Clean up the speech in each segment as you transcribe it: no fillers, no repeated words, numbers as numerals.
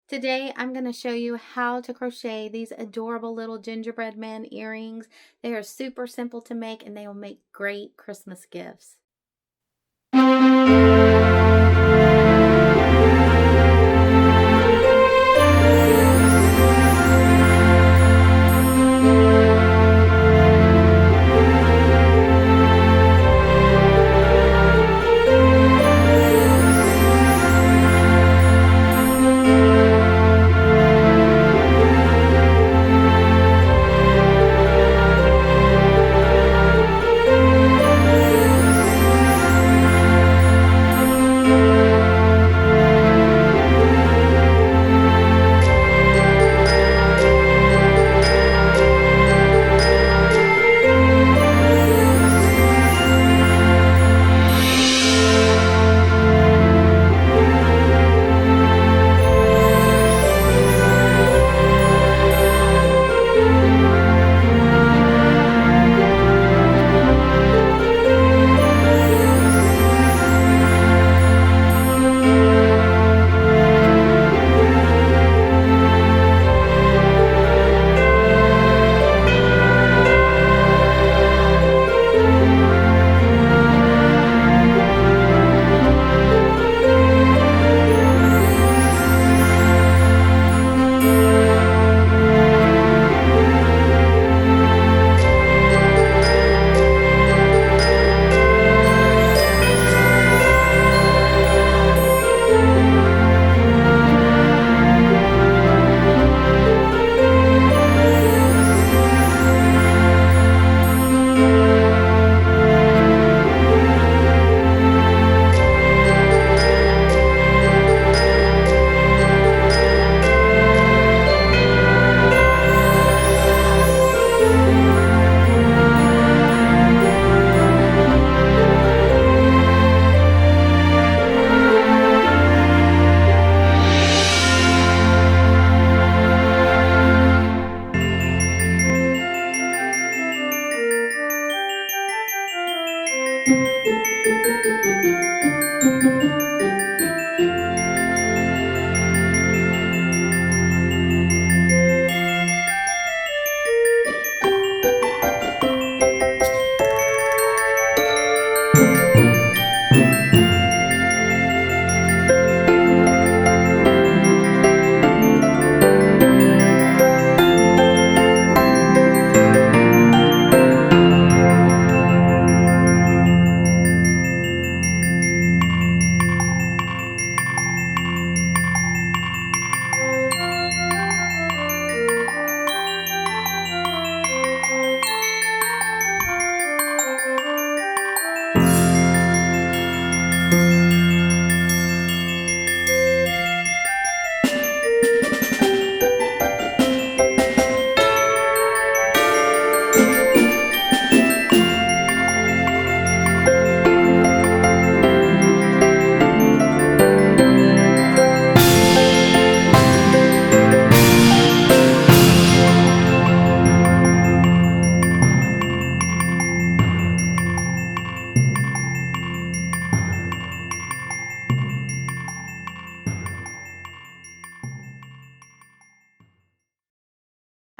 Today I'm going to show you how to crochet these adorable little gingerbread man earrings. They are super simple to make and they will make great Christmas gifts.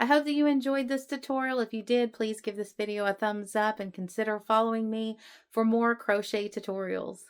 I hope that you enjoyed this tutorial. If you did, please give this video a thumbs up and consider following me for more crochet tutorials.